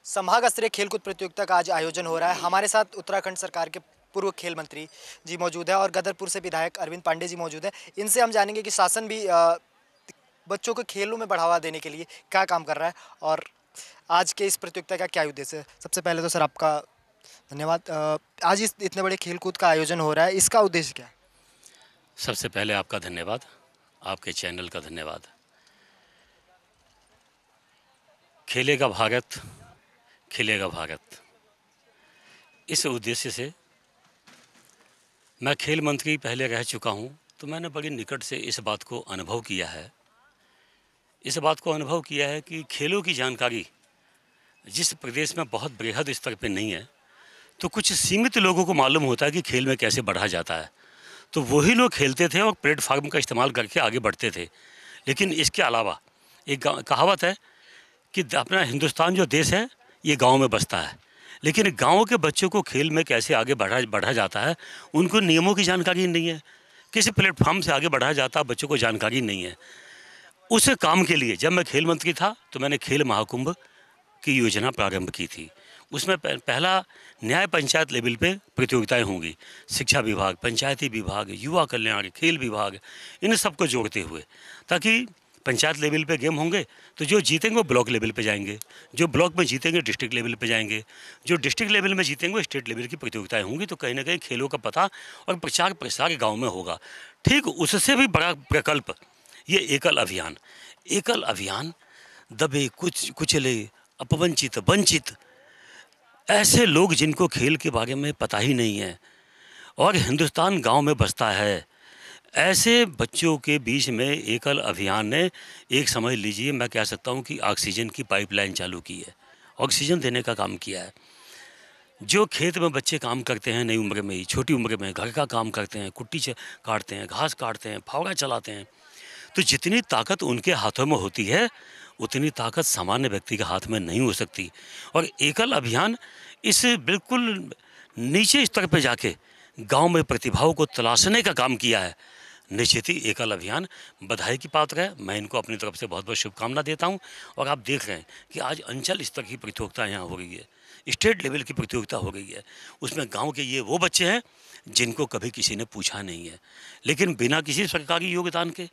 संभाग स्तरीय खेलकूद प्रतियोगिता का आज आयोजन हो रहा है। हमारे साथ उत्तराखंड सरकार के पूर्व खेल मंत्री जी मौजूद है और गदरपुर से विधायक अरविंद पांडे जी मौजूद है। इनसे हम जानेंगे कि शासन भी बच्चों को खेलों में बढ़ावा देने के लिए क्या काम कर रहा है और आज के इस प्रतियोगिता का क्या उद्देश्य है। सबसे पहले तो सर आपका धन्यवाद। आज इस इतने बड़े खेलकूद का आयोजन हो रहा है, इसका उद्देश्य क्या है? सबसे पहले आपका धन्यवाद, आपके चैनल का धन्यवाद। खेलेगा भारत, खिलेगा भारत, इस उद्देश्य से मैं खेल मंत्री पहले रह चुका हूं, तो मैंने बड़ी निकट से इस बात को अनुभव किया है। इस बात को अनुभव किया है कि खेलों की जानकारी जिस प्रदेश में बहुत बृहद स्तर पे नहीं है, तो कुछ सीमित लोगों को मालूम होता है कि खेल में कैसे बढ़ा जाता है, तो वही लोग खेलते थे और प्लेटफार्म का इस्तेमाल करके आगे बढ़ते थे। लेकिन इसके अलावा एक कहावत है कि अपना हिंदुस्तान जो देश है ये गांव में बसता है, लेकिन गांव के बच्चों को खेल में कैसे आगे बढ़ा जाता है, उनको नियमों की जानकारी नहीं है। किसी प्लेटफार्म से आगे बढ़ाया जाता है, बच्चों को जानकारी नहीं है। उस काम के लिए जब मैं खेल मंत्री था तो मैंने खेल महाकुंभ की योजना प्रारंभ की थी। उसमें पहला न्याय पंचायत लेवल पे प्रतियोगिताएं होंगी। शिक्षा विभाग, पंचायती विभाग, युवा कल्याण, खेल विभाग, इन सबको जोड़ते हुए, ताकि पंचायत लेवल पे गेम होंगे तो जो जीतेंगे वो ब्लॉक लेवल पे जाएंगे, जो ब्लॉक में जीतेंगे डिस्ट्रिक्ट लेवल पे जाएंगे, जो डिस्ट्रिक्ट लेवल में जीतेंगे वो स्टेट लेवल की प्रतियोगिताएं होंगी। तो कहीं ना कहीं खेलों का पता और प्रचार प्रसार गाँव में होगा। ठीक उससे भी बड़ा प्रकल्प ये एकल अभियान। एकल अभियान दबे कुचले अपवंचित वंचित ऐसे लोग जिनको खेल के बारे में पता ही नहीं है और हिंदुस्तान गांव में बसता है, ऐसे बच्चों के बीच में एकल अभियान ने एक समझ लीजिए मैं कह सकता हूं कि ऑक्सीजन की पाइपलाइन चालू की है, ऑक्सीजन देने का काम किया है। जो खेत में बच्चे काम करते हैं नई उम्र में ही, छोटी उम्र में घर का काम करते हैं, कुट्टी काटते हैं, घास काटते हैं, फावड़ा चलाते हैं, तो जितनी ताकत उनके हाथों में होती है उतनी ताकत सामान्य व्यक्ति के हाथ में नहीं हो सकती। और एकल अभियान इस बिल्कुल नीचे स्तर पर जाके गांव में प्रतिभाओं को तलाशने का काम किया है। निश्चित ही एकल अभियान बधाई की पात्र है। मैं इनको अपनी तरफ से बहुत बहुत शुभकामना देता हूं। और आप देख रहे हैं कि आज अंचल स्तर की प्रतियोगिता यहाँ हो रही है, स्टेट लेवल की प्रतियोगिता हो गई है। उसमें गांव के ये वो बच्चे हैं जिनको कभी किसी ने पूछा नहीं है, लेकिन बिना किसी सरकारी योगदान के,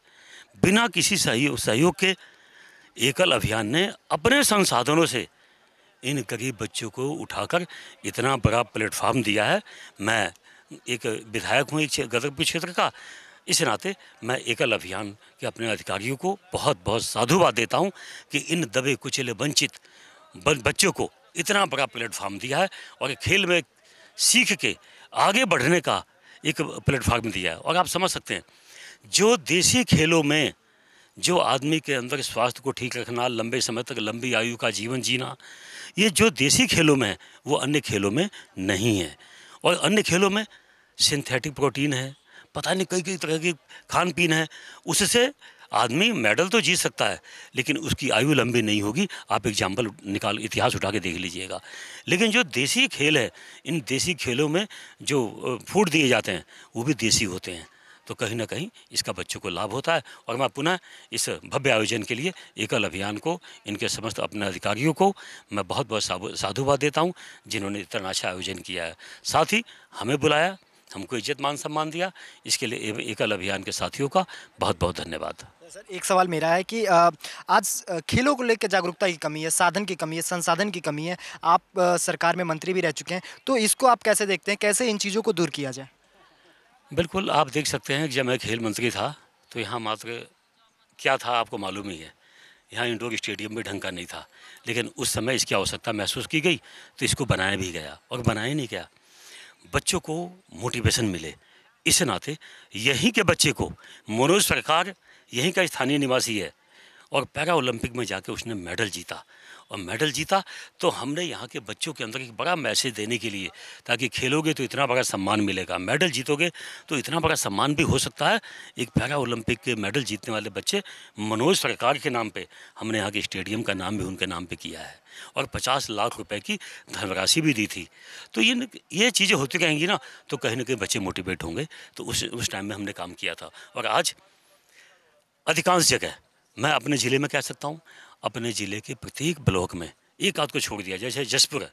बिना किसी सहयोग के एकल अभियान ने अपने संसाधनों से इन गरीब बच्चों को उठाकर इतना बड़ा प्लेटफार्म दिया है। मैं एक विधायक हूँ एक गदरपुर क्षेत्र का, इस नाते मैं एकल अभियान के अपने अधिकारियों को बहुत बहुत साधुवाद देता हूँ कि इन दबे कुचले वंचित बच्चों को इतना बड़ा प्लेटफार्म दिया है और खेल में सीख के आगे बढ़ने का एक प्लेटफार्म दिया है। और आप समझ सकते हैं जो देसी खेलों में जो आदमी के अंदर स्वास्थ्य को ठीक रखना, लंबे समय तक लंबी आयु का जीवन जीना, ये जो देसी खेलों में है वो अन्य खेलों में नहीं है। और अन्य खेलों में सिंथेटिक प्रोटीन है, पता नहीं कई कई तरह की खान पीन है, उससे आदमी मेडल तो जीत सकता है लेकिन उसकी आयु लंबी नहीं होगी। आप एग्जाम्पल इतिहास उठा के देख लीजिएगा। लेकिन जो देसी खेल है, इन देसी खेलों में जो फूड दिए जाते हैं वो भी देसी होते हैं, तो कहीं ना कहीं इसका बच्चों को लाभ होता है। और मैं पुनः इस भव्य आयोजन के लिए एकल अभियान को, इनके समस्त अपने अधिकारियों को मैं बहुत बहुत साधुवाद देता हूं जिन्होंने इतना अच्छा आयोजन किया है। साथ ही हमें बुलाया, हमको इज्जत मान सम्मान दिया, इसके लिए एकल अभियान के साथियों का बहुत बहुत धन्यवाद। सर एक सवाल मेरा है कि आज खेलों को लेकर जागरूकता की कमी है, साधन की कमी है, संसाधन की कमी है। आप सरकार में मंत्री भी रह चुके हैं, तो इसको आप कैसे देखते हैं, कैसे इन चीज़ों को दूर किया जाए? बिल्कुल, आप देख सकते हैं कि जब मैं खेल मंत्री था तो यहाँ मात्र क्या था आपको मालूम ही है, यहाँ इंडोर स्टेडियम भी ढंग का नहीं था। लेकिन उस समय इसकी आवश्यकता महसूस की गई तो इसको बनाया भी गया। और बनाया नहीं गया, बच्चों को मोटिवेशन मिले, इस नाते यहीं के बच्चे को, मनोज सरकार यहीं का स्थानीय निवासी है और पैरा ओलंपिक में जाके उसने मेडल जीता। और मेडल जीता तो हमने यहाँ के बच्चों के अंदर एक बड़ा मैसेज देने के लिए, ताकि खेलोगे तो इतना बड़ा सम्मान मिलेगा, मेडल जीतोगे तो इतना बड़ा सम्मान भी हो सकता है। एक पैरा ओलंपिक के मेडल जीतने वाले बच्चे मनोज सरकार के नाम पे हमने यहाँ के स्टेडियम का नाम भी उनके नाम पे किया है और 50 लाख रुपए की धनराशि भी दी थी। तो ये चीज़ें होती रहेंगी ना, तो कहीं ना कहीं बच्चे मोटिवेट होंगे। तो उस टाइम में हमने काम किया था। और आज अधिकांश जगह मैं अपने ज़िले में कह सकता हूँ, अपने ज़िले के प्रत्येक ब्लॉक में एक आध को छोड़ दिया। जैसे जसपुर है,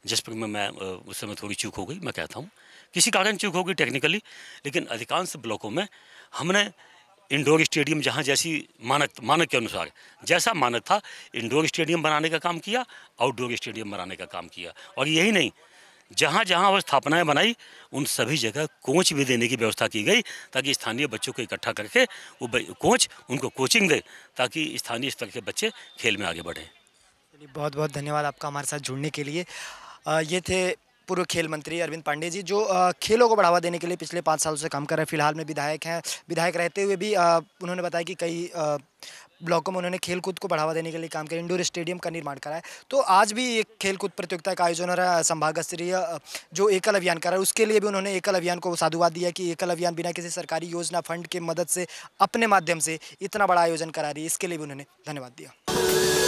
जसपुर में मैं उस समय थोड़ी चूक हो गई, मैं कहता हूँ किसी कारण चूक हो गई टेक्निकली, लेकिन अधिकांश ब्लॉकों में हमने इंडोर स्टेडियम जहाँ जैसी मानक के अनुसार जैसा मानक था इंडोर स्टेडियम बनाने का काम किया, आउटडोर स्टेडियम बनाने का काम किया। और यही नहीं, जहाँ जहाँ वो स्थापनाएं बनाई उन सभी जगह कोच भी देने की व्यवस्था की गई, ताकि स्थानीय बच्चों को इकट्ठा करके वो कोच उनको कोचिंग दे, ताकि स्थानीय स्तर के बच्चे खेल में आगे बढ़ें। चलिए, बहुत बहुत धन्यवाद आपका हमारे साथ जुड़ने के लिए। ये थे पूर्व खेल मंत्री अरविंद पांडे जी, जो खेलों को बढ़ावा देने के लिए पिछले 5 सालों से काम कर रहे हैं। फिलहाल में विधायक हैं। विधायक रहते हुए भी उन्होंने बताया कि कई ब्लॉकों में उन्होंने खेल कूद को बढ़ावा देने के लिए काम किया, इंडोर स्टेडियम का निर्माण करा है। तो आज भी एक खेल कूद प्रतियोगिता का आयोजन हो रहा है, संभाग स्तरीय जो एकल अभियान कर रहा है, उसके लिए भी उन्होंने एकल अभियान को साधुवाद दिया कि एकल अभियान बिना किसी सरकारी योजना फंड के मदद से अपने माध्यम से इतना बड़ा आयोजन करा रही है। इसके लिए भी उन्होंने धन्यवाद दिया।